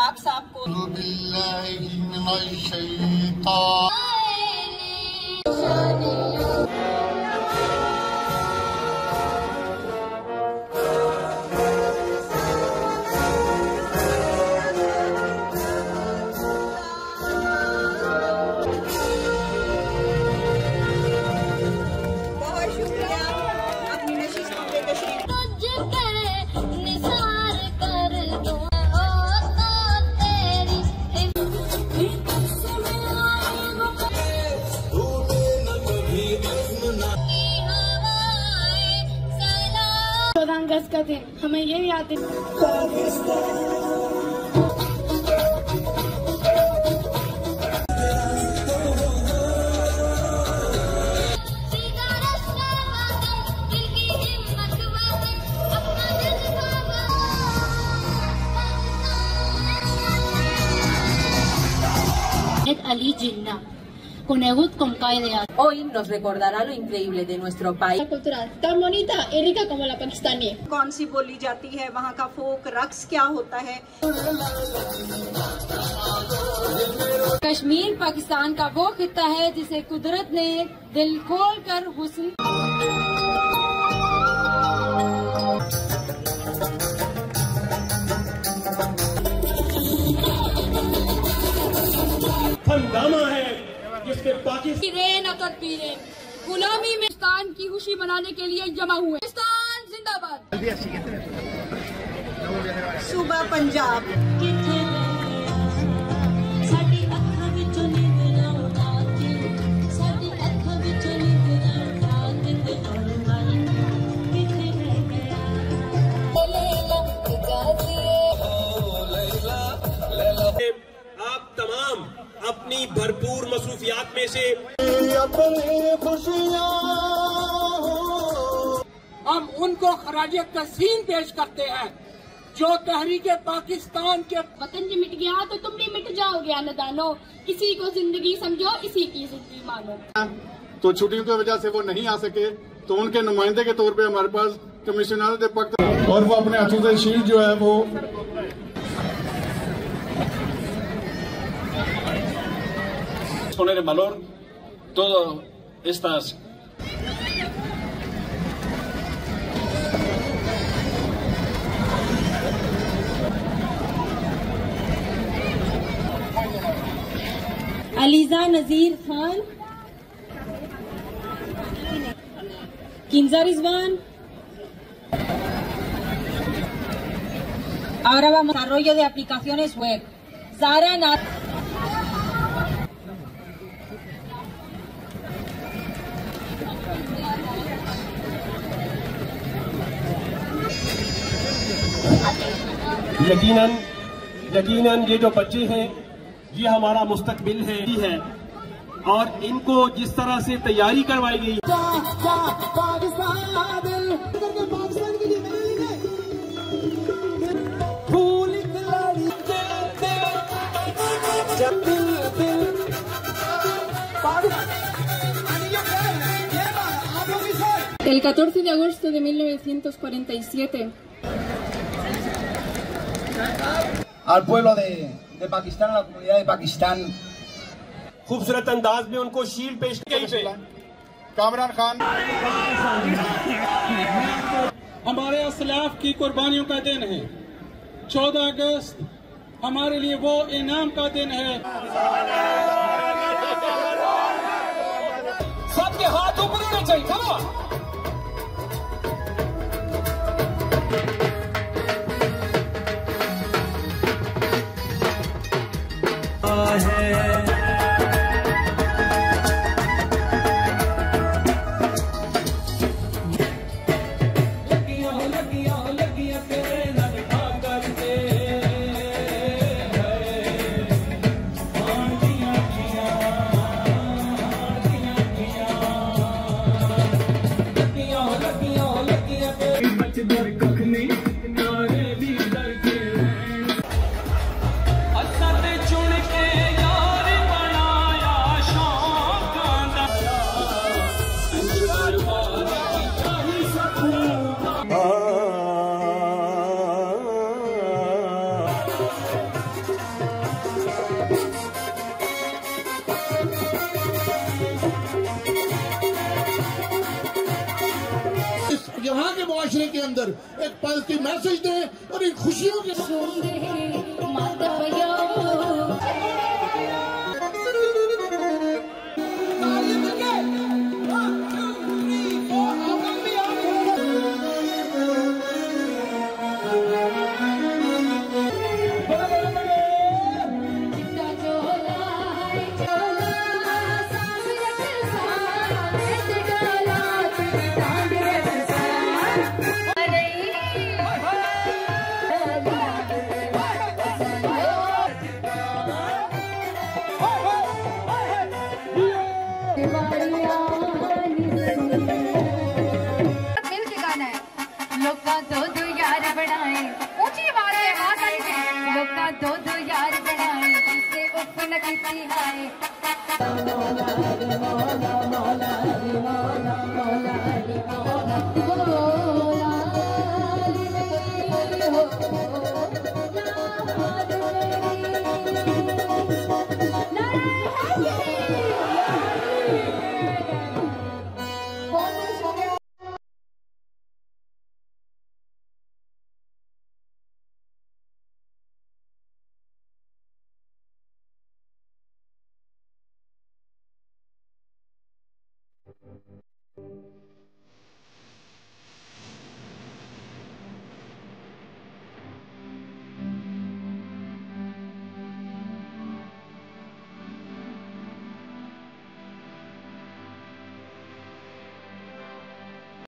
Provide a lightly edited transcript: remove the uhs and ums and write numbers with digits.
मुश्ताक साहब को। अगस्त का दिन हमें ये याद है। Ali Jinnah, conegut com Qaeda. Hoy nos recordará lo increíble de nuestro país. cultural tan bonita y rica como la pakistaní. कौन सी बोली जाती है, वहाँ का फोक रक्स क्या होता है। कश्मीर पाकिस्तान का वो खित्ता है जिसे कुदरत ने दिल खोल कर हुस्न। हंगामा है जिसके पाकिस्तान गुलामी में पाकिस्तान की खुशी मनाने के लिए जमा हुए। पाकिस्तान जिंदाबाद। सूबा पंजाब। आप तमाम अपनी भरपूर मसरूफियात में से हम उनको खराज तहसीन पेश करते हैं जो तहरीक पाकिस्तान के वतन जी मिट गया तो तुम भी मिट जाओगे अनदानो, इसी को जिंदगी समझो, इसी की जिंदगी मानो। तो छुट्टियों की वजह से वो नहीं आ सके, तो उनके नुमाइंदे के तौर पे हमारे पास कमिश्नर पक्त और वो अपने हाथों से शील्ड जो है वो poner en valor todas estas Aliza Nazir Khan, Kinza Rizwan, ahora vamos al desarrollo de aplicaciones web. Sara यकीनन ये जो बच्चे हैं ये हमारा मुस्तकबिल है और इनको जिस तरह से तैयारी करवाई गई El 14 de agosto de 1947 al pueblo de Pakistán, a la comunidad de Pakistán. खूबसूरत अंदाज में उनको शील्ड पेश की गई। कामरान खान। हमारे असलाफ की कुर्बानियों का दिन है। 14 अगस्त हमारे लिए वो इनाम का दिन है। सबके हाथ ऊपर होने चाहिए। माशरे के अंदर एक पॉजिटिव मैसेज दें और इन खुशियों के दो यार बढ़ाए, ऊंची आवाज है, आवाज आई है। लोका दो यार बढ़ाए, जिससे उफ न किसी आए।